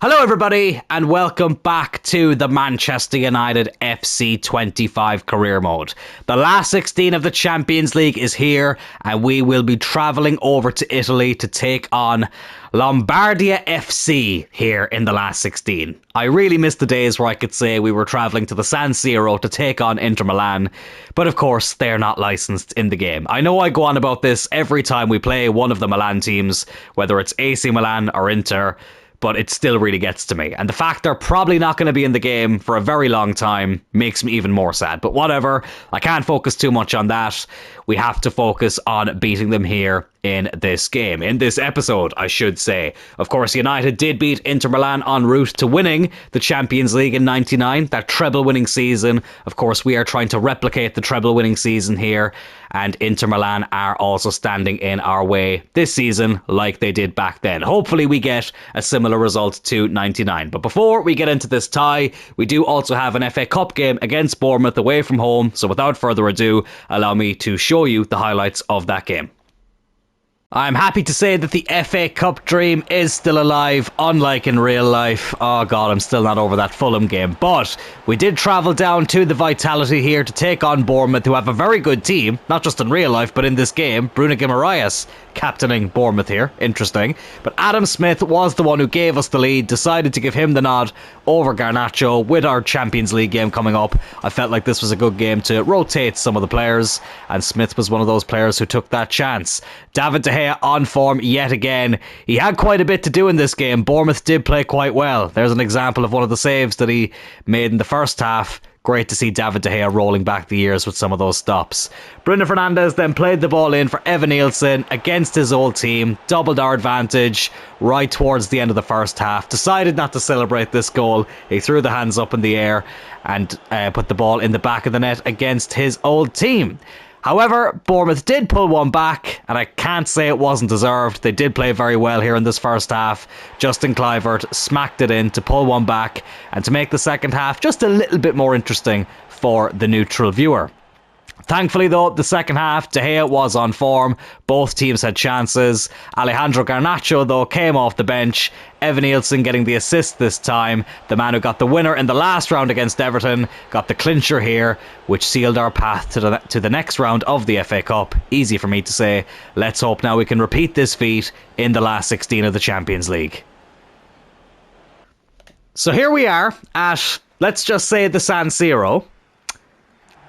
Hello everybody and welcome back to the Manchester United FC 25 career mode. The last 16 of the Champions League is here and we will be travelling over to Italy to take on Lombardia FC here in the last 16. I really miss the days where I could say we were travelling to the San Siro to take on Inter Milan, but of course they're not licensed in the game. I know I go on about this every time we play one of the Milan teams, whether it's AC Milan or Inter, but it still really gets to me. And the fact they're probably not going to be in the game for a very long time makes me even more sad. But whatever, I can't focus too much on that. We have to focus on beating them here in this game. In this episode, I should say. Of course, United did beat Inter Milan en route to winning the Champions League in '99, that treble winning season. Of course, we are trying to replicate the treble winning season here, and Inter Milan are also standing in our way this season like they did back then. Hopefully we get a similar result to '99. But before we get into this tie, we do also have an FA Cup game against Bournemouth away from home. So without further ado, allow me to show you the highlights of that game. I'm happy to say that the FA Cup dream is still alive, unlike in real life. Oh god, I'm still not over that Fulham game. But we did travel down to the Vitality here to take on Bournemouth, who have a very good team, not just in real life, but in this game. Bruno Guimaraes captaining Bournemouth here. Interesting. But Adam Smith was the one who gave us the lead, decided to give him the nod over Garnacho with our Champions League game coming up. I felt like this was a good game to rotate some of the players, and Smith was one of those players who took that chance. David De Gea on form yet again. He had quite a bit to do in this game. Bournemouth did play quite well. There's an example of one of the saves that he made in the first half. Great to see David De Gea rolling back the years with some of those stops. Bruno Fernandes then played the ball in for Evan Nielsen against his old team. Doubled our advantage right towards the end of the first half. Decided not to celebrate this goal. He threw the hands up in the air and put the ball in the back of the net against his old team. However, Bournemouth did pull one back, and I can't say it wasn't deserved. They did play very well here in this first half. Justin Kluivert smacked it in to pull one back and to make the second half just a little bit more interesting for the neutral viewer. Thankfully though, the second half, De Gea was on form. Both teams had chances. Alejandro Garnacho though came off the bench. Evan Nielsen getting the assist this time. The man who got the winner in the last round against Everton got the clincher here, which sealed our path to the next round of the FA Cup. Easy for me to say. Let's hope now we can repeat this feat in the last 16 of the Champions League. So here we are at, let's just say, the San Siro.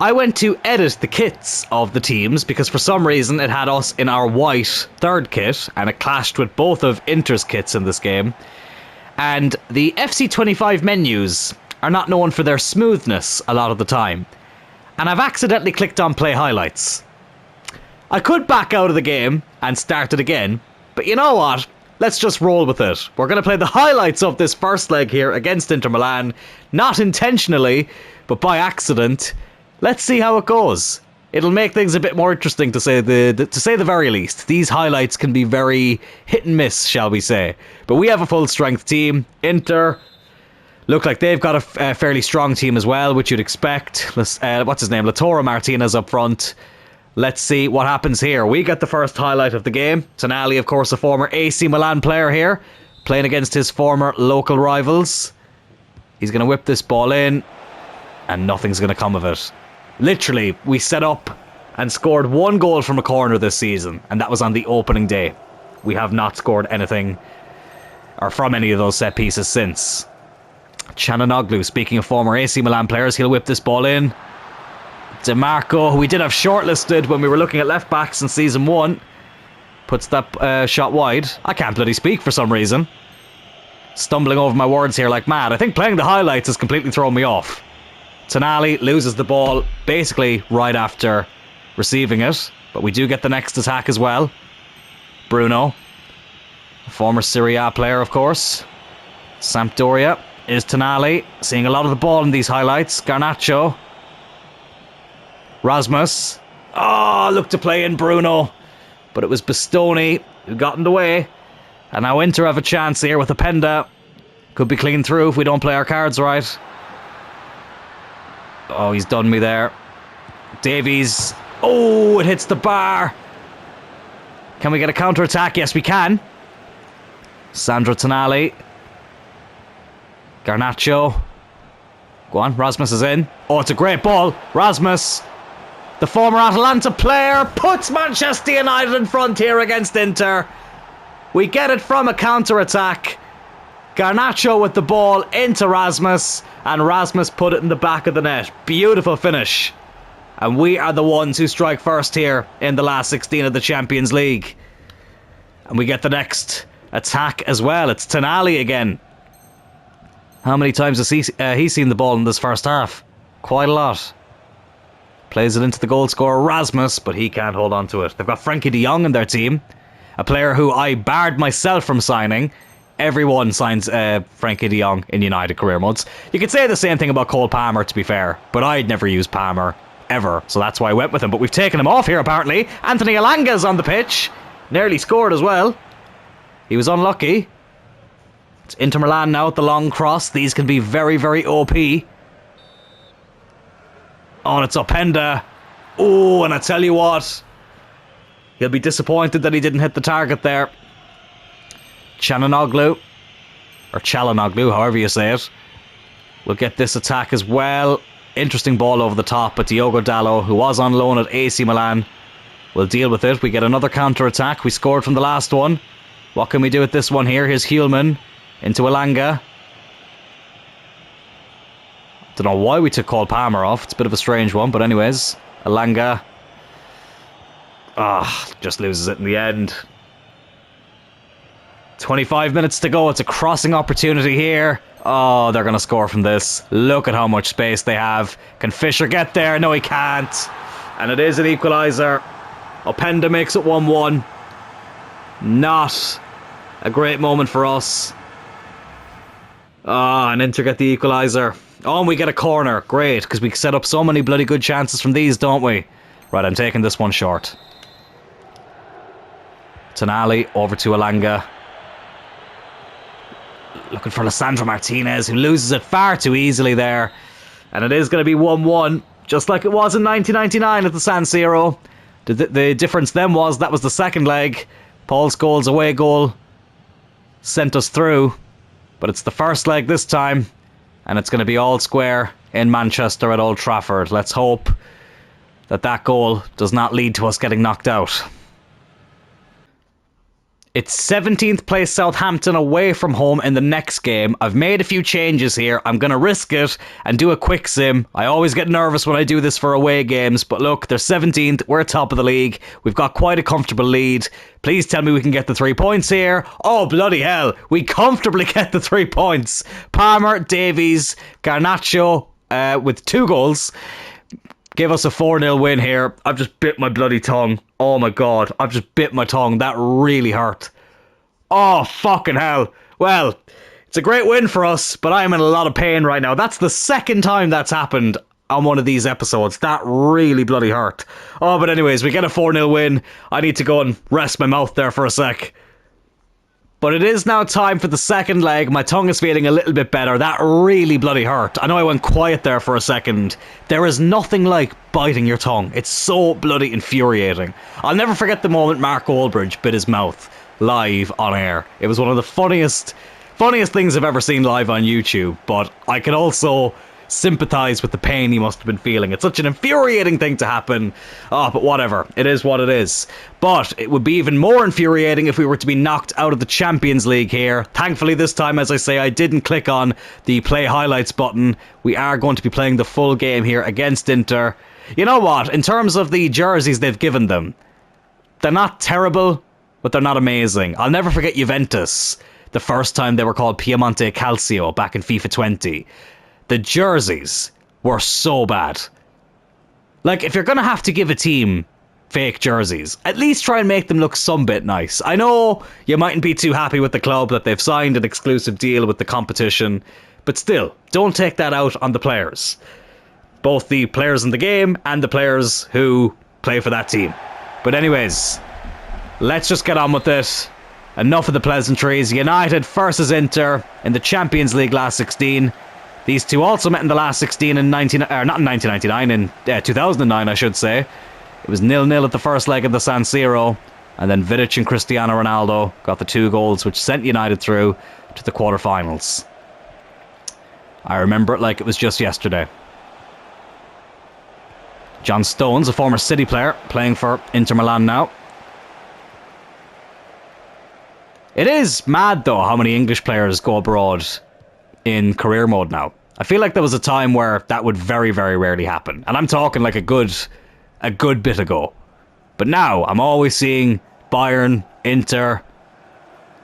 I went to edit the kits of the teams because for some reason it had us in our white third kit and it clashed with both of Inter's kits in this game. And the FC 25 menus are not known for their smoothness a lot of the time. And I've accidentally clicked on play highlights. I could back out of the game and start it again, but you know what? Let's just roll with it. We're going to play the highlights of this first leg here against Inter Milan, not intentionally, but by accident. Let's see how it goes. It'll make things a bit more interesting to say the very least. These highlights can be very hit and miss, shall we say. But we have a full strength team. Inter look like they've got a fairly strong team as well, which you'd expect. What's his name? Lautaro Martinez up front. Let's see what happens here. We get the first highlight of the game. Tonali, of course, a former AC Milan player here, playing against his former local rivals. He's going to whip this ball in, and nothing's going to come of it. Literally, we set up and scored one goal from a corner this season, and that was on the opening day. We have not scored anything or from any of those set pieces since. Çalhanoğlu, speaking of former AC Milan players, he'll whip this ball in. DeMarco, who we did have shortlisted when we were looking at left backs in season 1, puts that shot wide. I can't bloody speak for some reason. Stumbling over my words here like mad. I think playing the highlights has completely thrown me off. Tonali loses the ball basically right after receiving it, but we do get the next attack as well. Bruno, a former Serie A player, of course. Sampdoria is Tonali, seeing a lot of the ball in these highlights. Garnacho. RASMUS. Oh, looked to play in Bruno, but it was Bastoni who got in the way. And now Inter have a chance here with Openda. Could be clean through if we don't play our cards right. Oh, he's done me there. Davies. Oh, it hits the bar. Can we get a counter-attack? Yes, we can. Sandro Tonali. Garnacho. Go on, Rasmus is in. Oh, it's a great ball. Rasmus, the former Atalanta player, puts Manchester United in front here against Inter. We get it from a counter-attack. Garnacho with the ball into Rasmus, and Rasmus put it in the back of the net. Beautiful finish. And we are the ones who strike first here in the last 16 of the Champions League. And we get the next attack as well. It's Tonali again. How many times has he seen the ball in this first half? Quite a lot. Plays it into the goal scorer Rasmus, but he can't hold on to it. They've got Frankie de Jong in their team. A player who I barred myself from signing. Everyone signs Frankie de Jong in United career modes. You could say the same thing about Cole Palmer, to be fair, but I'd never use Palmer ever, so that's why I went with him. But we've taken him off here apparently. Anthony Elanga's on the pitch. Nearly scored as well. He was unlucky. It's Inter Milan now with the long cross. These can be very, very OP. Oh, and it's Openda. Oh, and I tell you what, he'll be disappointed that he didn't hit the target there. Çalhanoğlu, or Çalhanoğlu, however you say it, will get this attack as well. Interesting ball over the top, but Diogo Dalot, who was on loan at AC Milan, will deal with it. We get another counter-attack. We scored from the last one. What can we do with this one here? Here's Hjulman into Elanga. Don't know why we took Cole Palmer off. It's a bit of a strange one, but anyways, Elanga. Just loses it in the end. 25 minutes to go. It's a crossing opportunity here. Oh, they're going to score from this. Look at how much space they have. Can Fisher get there? No, he can't. And it is an equaliser. Openda makes it 1-1. Not a great moment for us. And Inter get the equaliser. Oh, and we get a corner. Great, because we set up so many bloody good chances from these, don't we? Right, I'm taking this one short. Tonali over to Elanga. Looking for Lisandro Martinez, who loses it far too easily there. And it is going to be 1-1, just like it was in 1999 at the San Siro. The difference then was that was the second leg. Paul Scholes' away goal sent us through. But it's the first leg this time. And it's going to be all square in Manchester at Old Trafford. Let's hope that that goal does not lead to us getting knocked out. It's 17th place Southampton away from home in the next game. I've made a few changes here. I'm going to risk it and do a quick sim. I always get nervous when I do this for away games. But look, they're 17th. We're top of the league. We've got quite a comfortable lead. Please tell me we can get the 3 points here. Oh, bloody hell. We comfortably get the 3 points. Palmer, Davies, Garnacho with 2 goals. Give us a 4-0 win here. I've just bit my bloody tongue. Oh my god, I've just bit my tongue. That really hurt. Oh, fucking hell. Well, it's a great win for us, but I'm in a lot of pain right now. That's the second time that's happened on one of these episodes. That really bloody hurt. Oh, but anyways, we get a 4-0 win. I need to go and rest my mouth there for a sec. But it is now time for the second leg. My tongue is feeling a little bit better. That really bloody hurt. I know I went quiet there for a second. There is nothing like biting your tongue. It's so bloody infuriating. I'll never forget the moment Mark Goldbridge bit his mouth live on air. It was one of the funniest things I've ever seen live on YouTube. But I can also sympathise with the pain he must have been feeling. It's such an infuriating thing to happen. Oh, but whatever. It is what it is. But it would be even more infuriating if we were to be knocked out of the Champions League here. Thankfully this time, as I say, I didn't click on the play highlights button. We are going to be playing the full game here against Inter. You know what? In terms of the jerseys they've given them, they're not terrible, but they're not amazing. I'll never forget Juventus, the first time they were called Piemonte Calcio back in FIFA 20. The jerseys were so bad. Like, if you're going to have to give a team fake jerseys, at least try and make them look some bit nice. I know you mightn't be too happy with the club that they've signed an exclusive deal with the competition, but still, don't take that out on the players. Both the players in the game and the players who play for that team. But anyways, let's just get on with it. Enough of the pleasantries. United versus Inter in the Champions League last 16. These two also met in the last 16 in not in 1999, in 2009 I should say. It was 0-0 at the first leg of the San Siro, and then Vidic and Cristiano Ronaldo got the 2 goals which sent United through to the quarterfinals. I remember it like it was just yesterday. John Stones, a former City player, playing for Inter Milan now. It is mad, though, how many English players go abroad in career mode now. I feel like there was a time where that would very, very rarely happen. And I'm talking like a good bit ago. But now, I'm always seeing Bayern, Inter,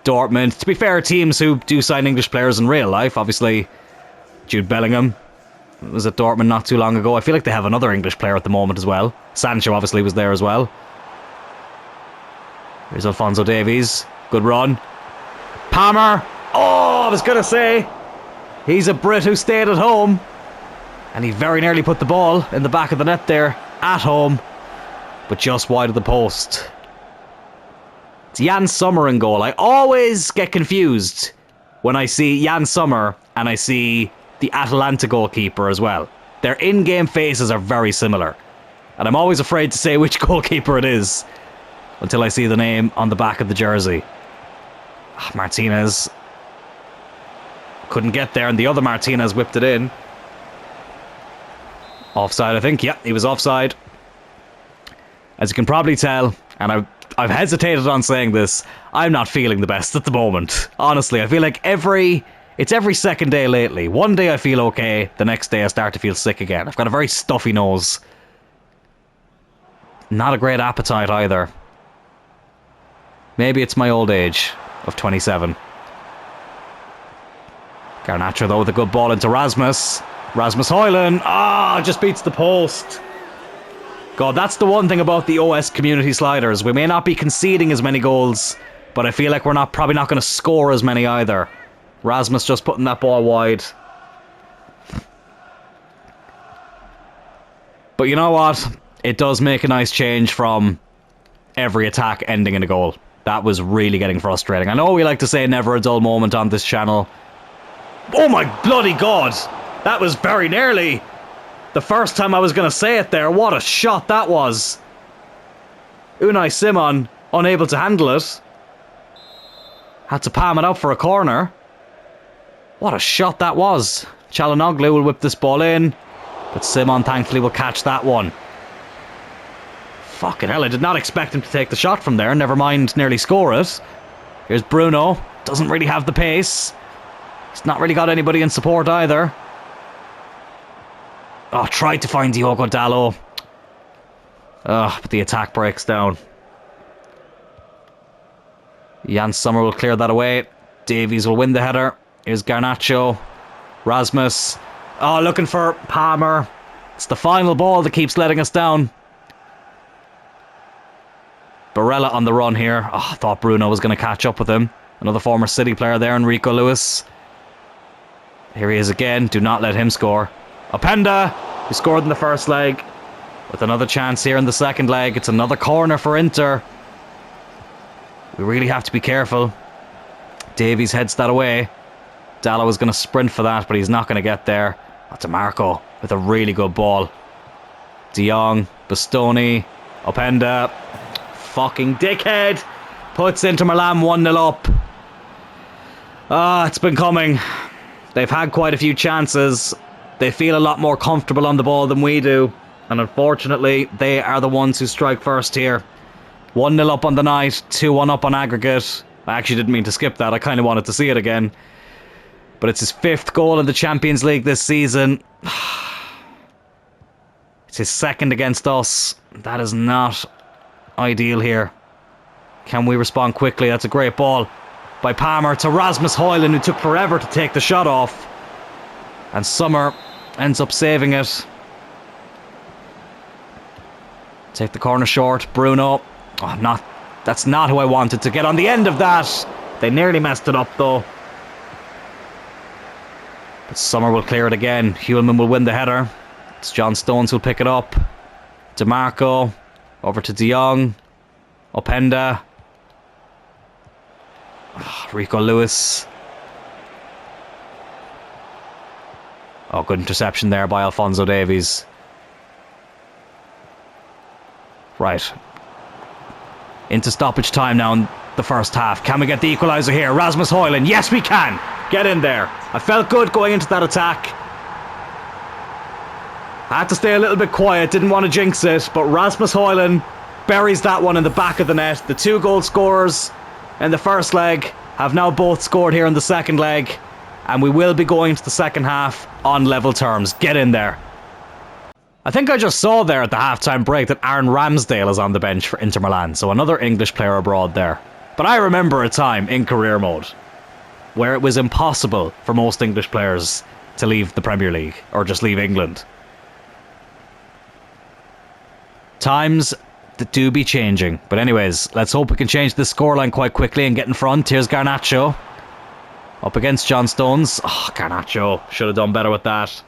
Dortmund. To be fair, teams who do sign English players in real life. Obviously, Jude Bellingham was at Dortmund not too long ago. I feel like they have another English player at the moment as well. Sancho obviously was there as well. Here's Alphonso Davies. Good run. Palmer. Oh, I was going to say, he's a Brit who stayed at home. And he very nearly put the ball in the back of the net there at home. But just wide of the post. It's Jan Sommer in goal. I always get confused when I see Jan Sommer and I see the Atalanta goalkeeper as well. Their in-game faces are very similar. And I'm always afraid to say which goalkeeper it is until I see the name on the back of the jersey. Martinez couldn't get there, and the other Martinez whipped it in. Offside, I think. Yeah, he was offside. As you can probably tell, and I've hesitated on saying this, I'm not feeling the best at the moment. Honestly, I feel like it's every second day lately. One day I feel okay, the next day I start to feel sick again. I've got a very stuffy nose. Not a great appetite either. Maybe it's my old age of 27. Garnacho though with a good ball into Rasmus. Rasmus Højlund. Just beats the post. God, that's the one thing about the OS community sliders. We may not be conceding as many goals, but I feel like we're probably not going to score as many either. Rasmus just putting that ball wide. But you know what? It does make a nice change from every attack ending in a goal. That was really getting frustrating. I know we like to say never a dull moment on this channel. Oh my bloody god! That was very nearly the first time I was going to say it there. What a shot that was. Unai Simon unable to handle it. Had to palm it out for a corner. What a shot that was. Çalhanoğlu will whip this ball in, but Simon thankfully will catch that one. Fucking hell, I did not expect him to take the shot from there, never mind nearly score it. Here's Bruno, doesn't really have the pace. He's not really got anybody in support either. Oh, tried to find Diogo Dalot. But the attack breaks down. Jan Sommer will clear that away. Davies will win the header. Here's Garnacho. Rasmus. Oh, looking for Palmer. It's the final ball that keeps letting us down. Barella on the run here. Oh, I thought Bruno was going to catch up with him. Another former City player there, Enrico Lewis. Here he is again. Do not let him score. Openda, who scored in the first leg, with another chance here in the second leg. It's another corner for Inter. We really have to be careful. Davies heads that away. Dalot was going to sprint for that, but he's not going to get there. That's Marco with a really good ball. De Jong, Bastoni, Openda. Fucking dickhead. Puts Inter Milan 1-0 up. It's been coming. They've had quite a few chances. They feel a lot more comfortable on the ball than we do. And unfortunately, they are the ones who strike first here. 1-0 up on the night, 2-1 up on aggregate. I actually didn't mean to skip that. I kind of wanted to see it again. But it's his 5th goal in the Champions League this season. It's his 2nd against us. That is not ideal here. Can we respond quickly? That's a great ball by Palmer to Rasmus Højlund, who took forever to take the shot off. And Sommer ends up saving it. Take the corner short. Bruno. That's not who I wanted to get on the end of that. They nearly messed it up though. But Sommer will clear it again. Hjulmand will win the header. It's John Stones who'll pick it up. DeMarco. Over to De Jong. Openda. Rico Lewis. Oh, good interception there by Alphonso Davies. Right. Into stoppage time now. And the first half. Can we get the equaliser here? Rasmus Højlund. Yes, we can. Get in there. I felt good going into that attack. I had to stay a little bit quiet. Didn't want to jinx it. But Rasmus Højlund buries that one in the back of the net. The 2 goal scorers in the first leg have now both scored here in the second leg. And we will be going into the second half on level terms. Get in there. I think I just saw there at the halftime break that Aaron Ramsdale is on the bench for Inter Milan. So another English player abroad there. But I remember a time in career mode where it was impossible for most English players to leave the Premier League or just leave England. Times that do be changing. But anyways, let's hope we can change this scoreline quite quickly and get in front. Here's Garnacho. Up against John Stones. Oh, Garnacho. Should have done better with that.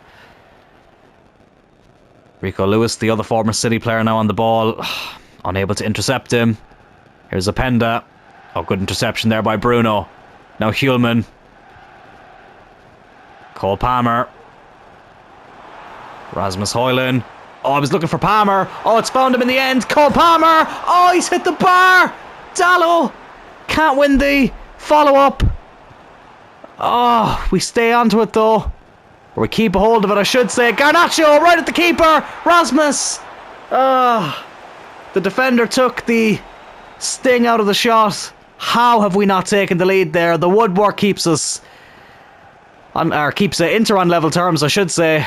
Rico Lewis, the other former City player, now on the ball. Unable to intercept him. Here's Openda. Oh, good interception there by Bruno. Now Hjulman. Cole Palmer. Rasmus Højlund. Oh, I was looking for Palmer. Oh, it's found him in the end. Cole Palmer. Oh, he's hit the bar. Dalot can't win the follow-up. Oh, we stay onto it though. Or we keep a hold of it, I should say. Garnacho right at the keeper. Rasmus. Oh, the defender took the sting out of the shot. How have we not taken the lead there? The woodwork keeps us on, or keeps Inter on level terms, I should say.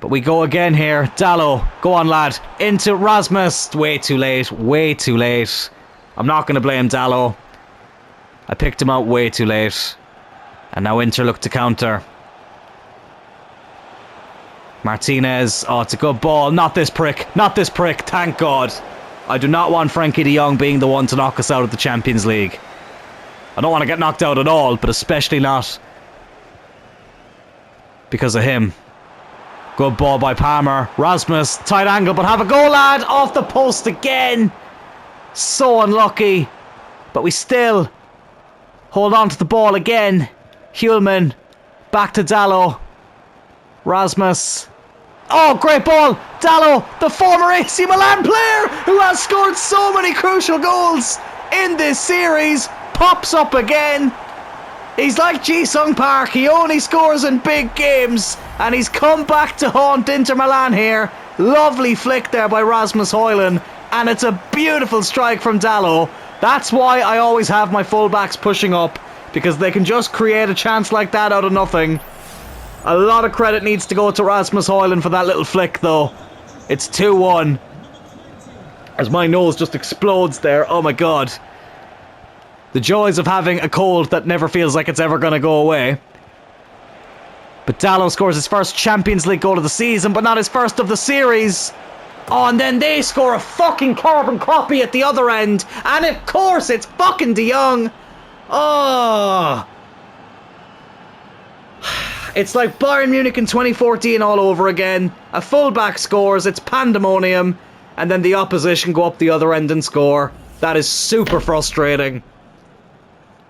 But we go again here. Dalot, go on lad. Into Rasmus. Way too late. Way too late. I'm not going to blame Dalot. I picked him out way too late. And now Inter look to counter. Martinez. Oh, it's a good ball. Not this prick. Not this prick. Thank God. I do not want Frankie de Jong being the one to knock us out of the Champions League. I don't want to get knocked out at all, but especially not because of him. Good ball by Palmer. Rasmus, tight angle, but have a go, lad. Off the post again. So unlucky. But we still hold on to the ball again. Hjulman. Back to Dalot. Rasmus. Oh, great ball. Dalot, the former AC Milan player who has scored so many crucial goals in this series, pops up again. He's like Ji-sung Park. He only scores in big games. And he's come back to haunt Inter Milan here. Lovely flick there by Rasmus Højlund. And it's a beautiful strike from Dalot. That's why I always have my fullbacks pushing up. Because they can just create a chance like that out of nothing. A lot of credit needs to go to Rasmus Højlund for that little flick though. It's 2-1. As my nose just explodes there. Oh my God. The joys of having a cold that never feels like it's ever going to go away. But Dalot scores his first Champions League goal of the season, but not his first of the series. Oh, and then they score a fucking carbon copy at the other end. And of course, it's fucking De Jong. Oh. It's like Bayern Munich in 2014 all over again. A fullback scores, it's pandemonium. And then the opposition go up the other end and score. That is super frustrating.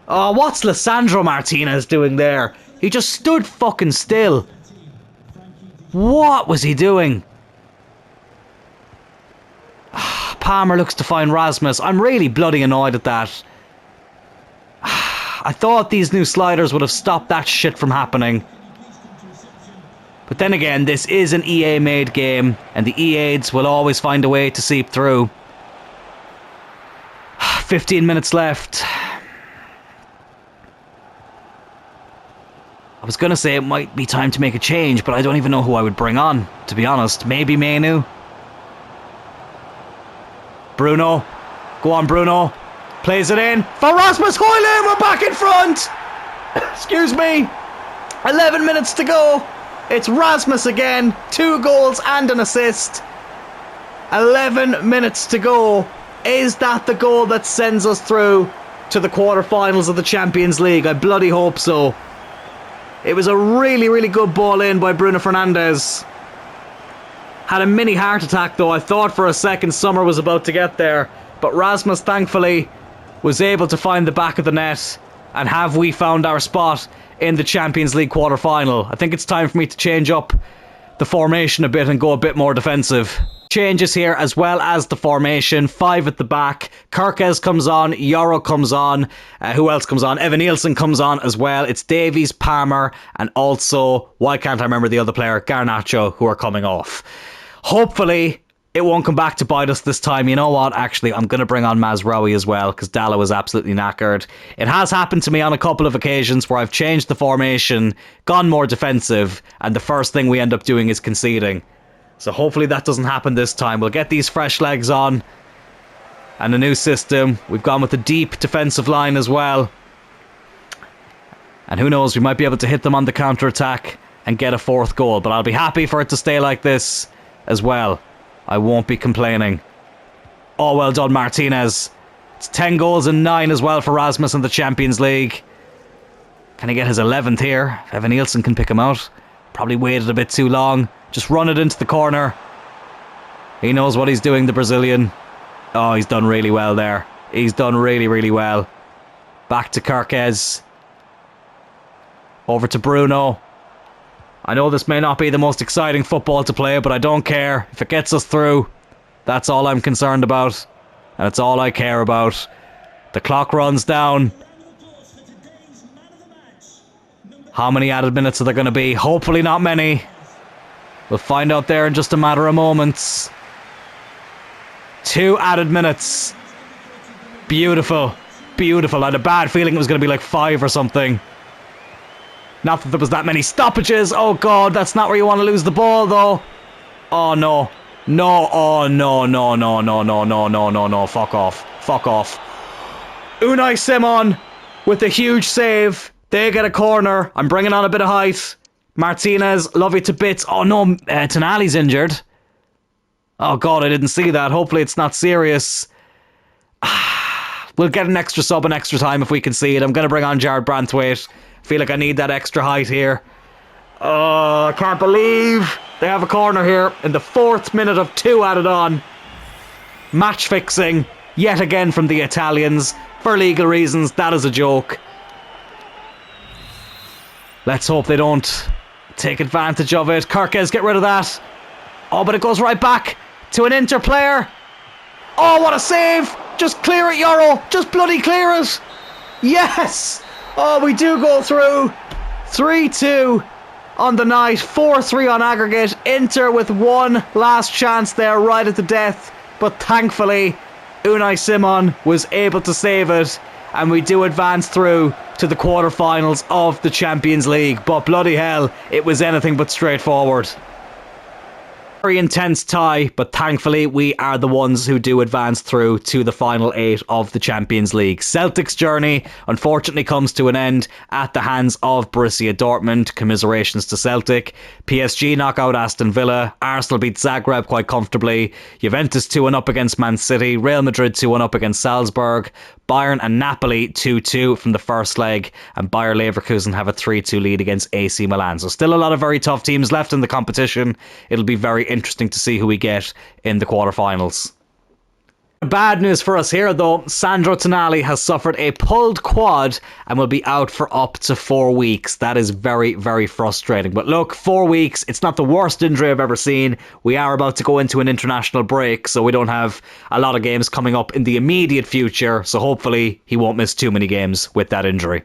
Oh, what's Lisandro Martinez doing there? He just stood fucking still. What was he doing? Palmer looks to find Rasmus. I'm really bloody annoyed at that. I thought these new sliders would have stopped that shit from happening. But then again, this is an EA-made game, and the EAs will always find a way to seep through. 15 minutes left. I was going to say it might be time to make a change, but I don't even know who I would bring on, to be honest. Maybe Menu. Bruno. Go on, Bruno. Plays it in for Rasmus Højlund. We're back in front. Excuse me. 11 minutes to go. It's Rasmus again. 2 goals and an assist. 11 minutes to go. Is that the goal that sends us through to the quarterfinals of the Champions League? I bloody hope so. It was a really, really good ball in by Bruno Fernandes. Had a mini heart attack though. I thought for a second Sommer was about to get there. But Rasmus thankfully was able to find the back of the net. And have we found our spot in the Champions League quarter-final? I think it's time for me to change up the formation a bit and go a bit more defensive. Changes here as well as the formation. 5 at the back. Kirkes comes on. Yoro comes on. Who else comes on? Evan Nielsen comes on as well. It's Davies, Palmer, and also, why can't I remember the other player? Garnacho, who are coming off. Hopefully, it won't come back to bite us this time. You know what? Actually, I'm going to bring on Mazraoui as well because Dalla was absolutely knackered. It has happened to me on a couple of occasions where I've changed the formation, gone more defensive, and the first thing we end up doing is conceding. So hopefully that doesn't happen this time. We'll get these fresh legs on. And a new system. We've gone with a deep defensive line as well. And who knows, we might be able to hit them on the counter-attack and get a 4th goal. But I'll be happy for it to stay like this as well. I won't be complaining. Oh, well done, Martinez. It's 10 goals and 9 as well for RASMUS in the Champions League. Can he get his 11th here? If Evan Nielsen can pick him out. Probably waited a bit too long. Just run it into the corner. He knows what he's doing, the Brazilian. Oh, he's done really well there. He's done really, really well. Back to Kirkes. Over to Bruno. I know this may not be the most exciting football to play, but I don't care. If it gets us through, that's all I'm concerned about. And it's all I care about. The clock runs down. How many added minutes are there going to be? Hopefully not many. We'll find out there in just a matter of moments. 2 added minutes. Beautiful. Beautiful. I had a bad feeling it was going to be like 5 or something. Not that there was that many stoppages. Oh god, that's not where you want to lose the ball though. Oh no. No. Oh no, no, no, no, no, no, no, no, no. Fuck off. Fuck off. Unai Simon with a huge save. They get a corner. I'm bringing on a bit of height. Martinez, love you to bits. Oh no, Tonali's injured. Oh god, I didn't see that. Hopefully it's not serious. We'll get an extra sub in extra time if we can see it. I'm going to bring on Jared Branthwaite. Feel like I need that extra height here. Oh, I can't believe they have a corner here in the 4th minute of 2 added on. Match fixing yet again from the Italians. For legal reasons, that is a joke. Let's hope they don't take advantage of it. Kirkes, get rid of that. Oh, but it goes right back to an Inter player. Oh, what a save. Just clear it, Yoro. Just bloody clear it. Yes. Oh, we do go through. 3-2 on the night. 4-3 on aggregate. Inter with one last chance there right at the death. But thankfully, Unai Simon was able to save it. And we do advance through to the quarterfinals of the Champions League. But bloody hell, it was anything but straightforward. Very intense tie, but thankfully we are the ones who do advance through to the final 8 of the Champions League. Celtic's journey unfortunately comes to an end at the hands of Borussia Dortmund. Commiserations to Celtic. PSG knock out Aston Villa. Arsenal beat Zagreb quite comfortably. Juventus 2-1 up against Man City. Real Madrid 2-1 up against Salzburg. Bayern and Napoli 2-2 from the first leg, and Bayer Leverkusen have a 3-2 lead against AC Milan. So still a lot of very tough teams left in the competition. It'll be very interesting to see who we get in the quarterfinals. Bad news for us here though. Sandro Tonali has suffered a pulled quad and will be out for up to 4 weeks. That is very, very frustrating. But look, 4 weeks, it's not the worst injury I've ever seen. We are about to go into an international break, so we don't have a lot of games coming up in the immediate future. So hopefully he won't miss too many games with that injury.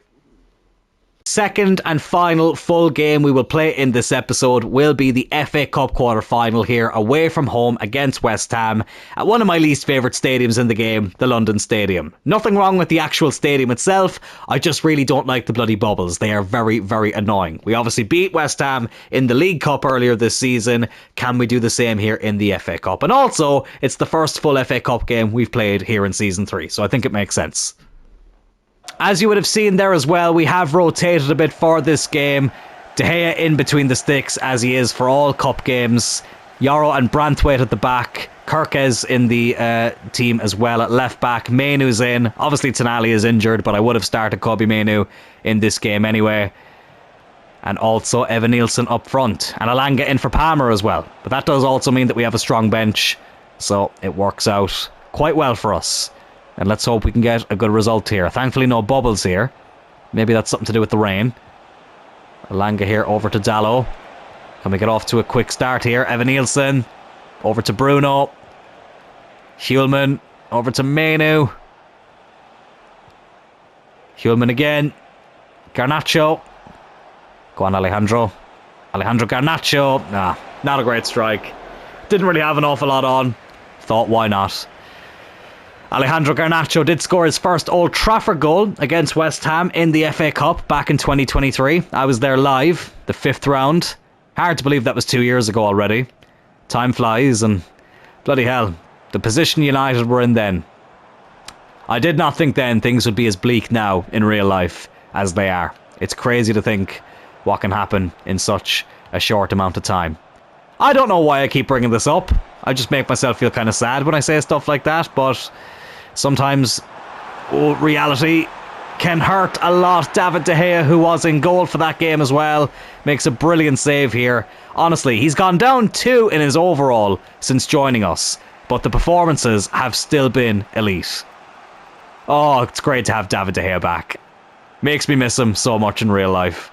Second and final full game we will play in this episode will be the FA Cup quarter-final here away from home against West Ham at one of my least favourite stadiums in the game, the London Stadium. Nothing wrong with the actual stadium itself, I just really don't like the bloody bubbles. They are very, very annoying. We obviously beat West Ham in the League Cup earlier this season. Can we do the same here in the FA Cup? And also, it's the first full FA Cup game we've played here in Season 3, so I think it makes sense. As you would have seen there as well, we have rotated a bit for this game. De Gea in between the sticks as he is for all cup games. Yoro and Branthwaite at the back. Kirkes in the team as well at left back. Mainoo's in. Obviously Tonali is injured, but I would have started Kobbie Mainoo in this game anyway. And also Evan Nielsen up front. And Alanga in for Palmer as well. But that does also mean that we have a strong bench. So it works out quite well for us. And let's hope we can get a good result here. Thankfully no bubbles here. Maybe that's something to do with the rain. Alanga here over to Dallo. Can we get off to a quick start here? Evan Nielsen. Over to Bruno. Hulman. Over to Menu. Hulman again. Garnacho. Go on, Alejandro. Alejandro Garnacho. Nah, not a great strike. Didn't really have an awful lot on. Thought, why not? Alejandro Garnacho did score his first Old Trafford goal against West Ham in the FA Cup back in 2023. I was there live, the 5th round. Hard to believe that was 2 years ago already. Time flies, and bloody hell, the position United were in then. I did not think then things would be as bleak now in real life as they are. It's crazy to think what can happen in such a short amount of time. I don't know why I keep bringing this up. I just make myself feel kind of sad when I say stuff like that, but sometimes reality can hurt a lot. David De Gea, who was in goal for that game as well, makes a brilliant save here. Honestly, he's gone down 2 in his overall since joining us, but the performances have still been elite. Oh, it's great to have David De Gea back. Makes me miss him so much in real life.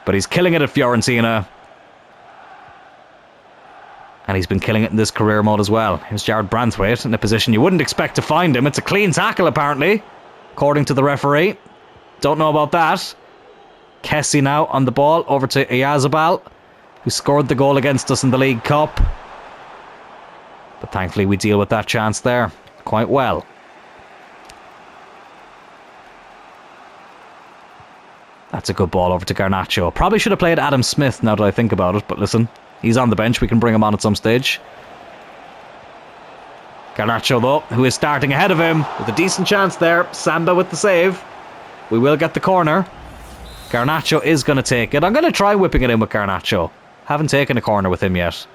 But he's killing it at Fiorentina. And he's been killing it in this career mode as well. Here's Jared Branthwaite in a position you wouldn't expect to find him. It's a clean tackle, apparently, according to the referee. Don't know about that. Kessie now on the ball, over to Oyarzabal, who scored the goal against us in the League Cup. But thankfully we deal with that chance there quite well. That's a good ball over to Garnacho. Probably should have played Adam Smith now that I think about it, but listen, he's on the bench. We can bring him on at some stage. Garnacho, though, who is starting ahead of him with a decent chance there. Samba with the save. We will get the corner. Garnacho is going to take it. I'm going to try whipping it in with Garnacho. Haven't taken a corner with him yet.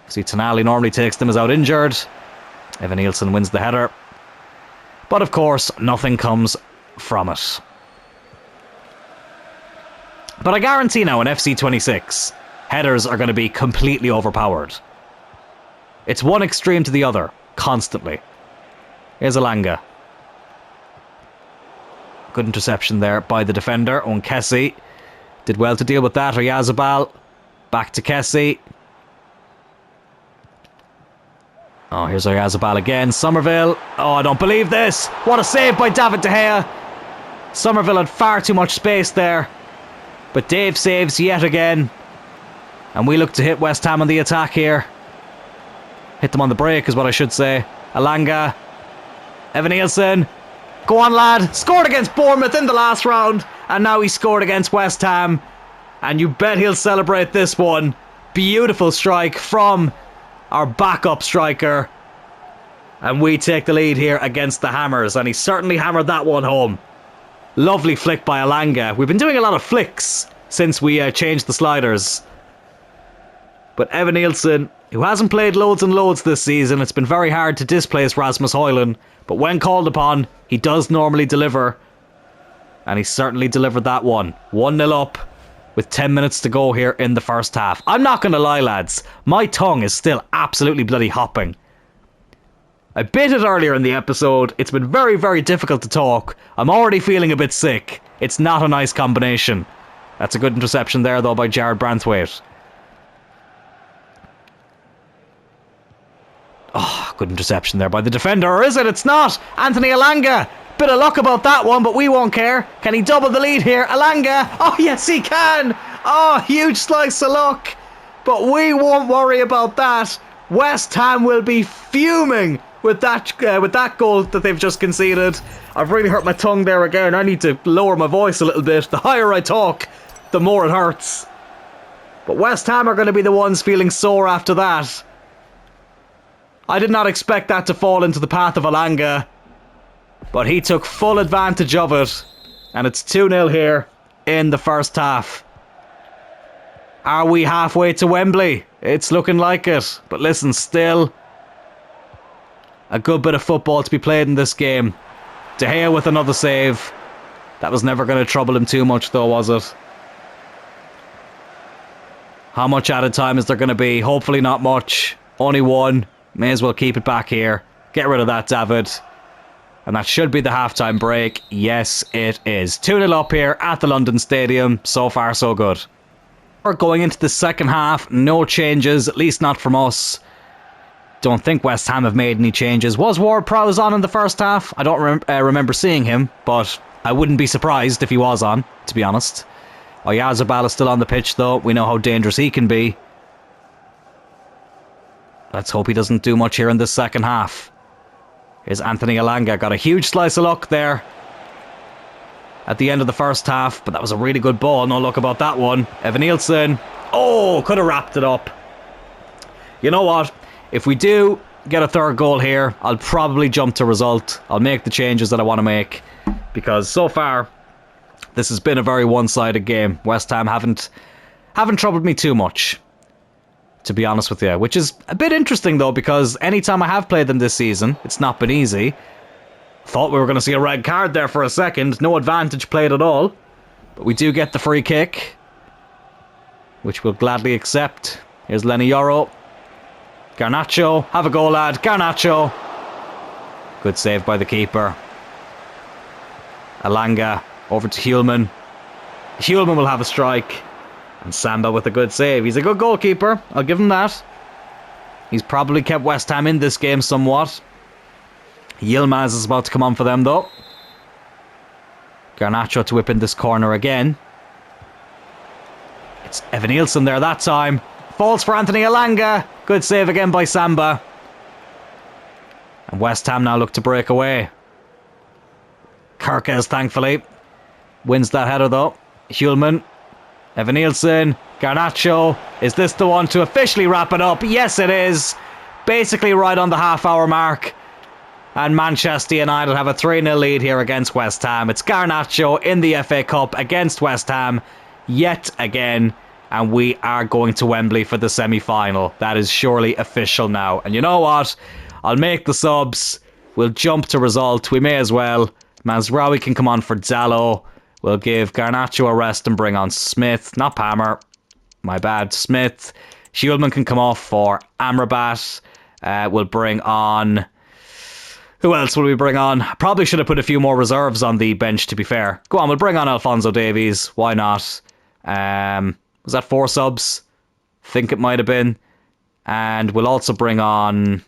See, Tonali normally takes them as out injured. Evan Nielsen wins the header. But of course, nothing comes from it. But I guarantee now in FC 26, headers are going to be completely overpowered. It's one extreme to the other, constantly. Here's Elanga. Good interception there by the defender, on Kessie. Did well to deal with that. Oyarzabal. Back to Kessie. Oh, here's Oyarzabal again. Somerville. Oh, I don't believe this. What a save by David De Gea. Somerville had far too much space there. But Dave saves yet again. And we look to hit West Ham on the attack here. Hit them on the break is what I should say. Elanga. Evan Nielsen. Go on, lad. Scored against Bournemouth in the last round. And now he scored against West Ham. And you bet he'll celebrate this one. Beautiful strike from our backup striker. And we take the lead here against the Hammers. And he certainly hammered that one home. Lovely flick by Elanga. We've been doing a lot of flicks since we changed the sliders. But Evan Nielsen, who hasn't played loads and loads this season, it's been very hard to displace Rasmus Højlund. But when called upon, he does normally deliver. And he certainly delivered that one. 1-0 up with 10 minutes to go here in the first half. I'm not going to lie, lads. My tongue is still absolutely bloody hopping. I bit it earlier in the episode. It's been very, very difficult to talk. I'm already feeling a bit sick. It's not a nice combination. That's a good interception there, though, by Jared Branthwaite. Oh, good interception there by the defender. Or is it? It's not. Anthony Elanga. Bit of luck about that one, but we won't care. Can he double the lead here? Elanga. Oh, yes, he can. Oh, huge slice of luck. But we won't worry about that. West Ham will be fuming with that goal that they've just conceded. I've really hurt my tongue there again. I need to lower my voice a little bit. The higher I talk, the more it hurts. But West Ham are going to be the ones feeling sore after that. I did not expect that to fall into the path of Elanga, but he took full advantage of it. And it's 2-0 here in the first half. Are we halfway to Wembley? It's looking like it. But listen, still a good bit of football to be played in this game. De Gea with another save. That was never going to trouble him too much though, was it? How much added time is there going to be? Hopefully not much. Only one. May as well keep it back here. Get rid of that, David. And that should be the halftime break. Yes, it is. 2-0 up here at the London Stadium. So far, so good. We're going into the second half. No changes, at least not from us. Don't think West Ham have made any changes. Was Ward-Prowse on in the first half? I don't remember seeing him, but I wouldn't be surprised if he was on, to be honest. Oyarzabal is still on the pitch, though. We know how dangerous he can be. Let's hope he doesn't do much here in this second half. Here's Anthony Elanga. Got a huge slice of luck there at the end of the first half, but that was a really good ball. No luck about that one. Evan Nielsen. Oh, could have wrapped it up. You know what? If we do get a third goal here, I'll probably jump to result. I'll make the changes that I want to make, because so far this has been a very one-sided game. West Ham haven't troubled me too much, to be honest with you, which is a bit interesting though, because anytime I have played them this season, it's not been easy. Thought we were going to see a red card there for a second. No advantage played at all, but we do get the free kick, which we'll gladly accept. Here's Lenny Yoro. Garnacho, have a go, lad. Garnacho. Good save by the keeper. Elanga over to Hulman. Hulman will have a strike. And Samba with a good save. He's a good goalkeeper, I'll give him that. He's probably kept West Ham in this game somewhat. Yilmaz is about to come on for them though. Garnacho to whip in this corner again. It's Evan Nielsen there that time. Falls for Anthony Elanga. Good save again by Samba. And West Ham now look to break away. Kirkes, thankfully, wins that header though. Hulman. Evan Nielsen. Garnacho. Is this the one to officially wrap it up? Yes, it is. Basically right on the half-hour mark. And Manchester United have a 3-0 lead here against West Ham. It's Garnacho in the FA Cup against West Ham yet again. And we are going to Wembley for the semi-final. That is surely official now. And you know what? I'll make the subs. We'll jump to result. We may as well. Mazraoui can come on for Dallo. We'll give Garnacho a rest and bring on Smith. Not Palmer. My bad. Smith. Hulman can come off for Amrabat. We'll bring on... Who else will we bring on? Probably should have put a few more reserves on the bench, to be fair. Go on, we'll bring on Alphonso Davies. Why not? Was that 4 subs? Think it might have been. And we'll also bring on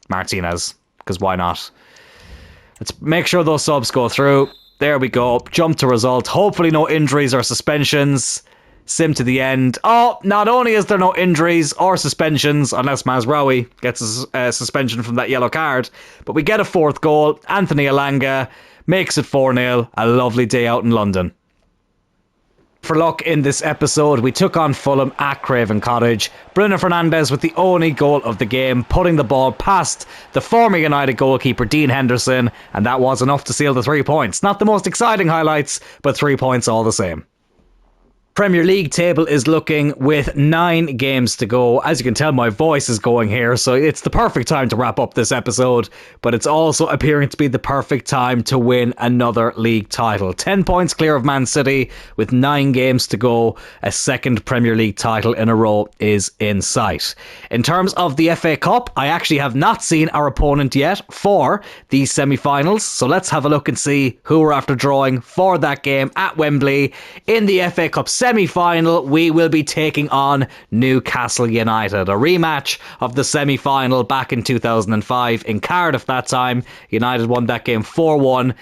Martinez, because why not? Let's make sure those subs go through. There we go. Jump to result. Hopefully no injuries or suspensions. Sim to the end. Oh, not only is there no injuries or suspensions, unless Mazraoui gets a suspension from that yellow card, but we get a 4th goal. Anthony Elanga makes it 4-0. A lovely day out in London. For luck in this episode, we took on Fulham at Craven Cottage. Bruno Fernandes with the only goal of the game, putting the ball past the former United goalkeeper Dean Henderson, and that was enough to seal the 3 points. Not the most exciting highlights, but 3 points all the same. Premier League table is looking with 9 games to go. As you can tell, my voice is going here, so it's the perfect time to wrap up this episode, but it's also appearing to be the perfect time to win another league title. 10 points clear of Man City with 9 games to go. A second Premier League title in a row is in sight. In terms of the FA Cup, I actually have not seen our opponent yet for these semi-finals, so let's have a look and see who we're after drawing for that game at Wembley. In the FA Cup semi-final, we will be taking on Newcastle United. A rematch of the semi-final back in 2005 in Cardiff that time. United won that game 4-1.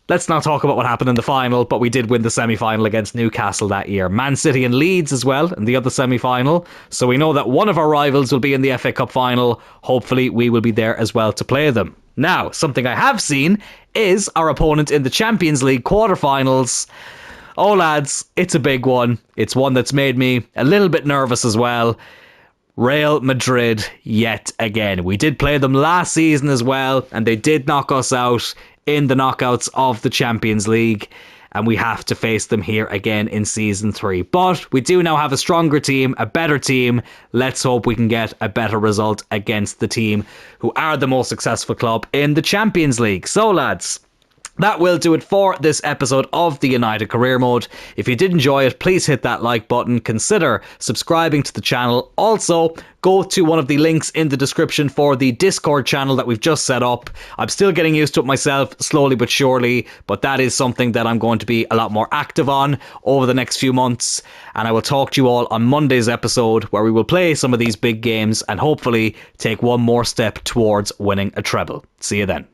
Let's not talk about what happened in the final, but we did win the semi-final against Newcastle that year. Man City and Leeds as well in the other semi-final. So we know that one of our rivals will be in the FA Cup final. Hopefully we will be there as well to play them. Now, something I have seen is our opponent in the Champions League quarterfinals. Oh lads, it's a big one. It's one that's made me a little bit nervous as well. Real Madrid yet again. We did play them last season as well, and they did knock us out in the knockouts of the Champions League, and we have to face them here again in Season 3. But we do now have a stronger team, a better team. Let's hope we can get a better result against the team who are the most successful club in the Champions League. So lads, That will do it for this episode of the United Career Mode. If you did enjoy it, please hit that like button. Consider subscribing to the channel. Also, go to one of the links in the description for the Discord channel that we've just set up. I'm still getting used to it myself, slowly but surely, but that is something that I'm going to be a lot more active on over the next few months. And I will talk to you all on Monday's episode, where we will play some of these big games and hopefully take one more step towards winning a treble. See you then.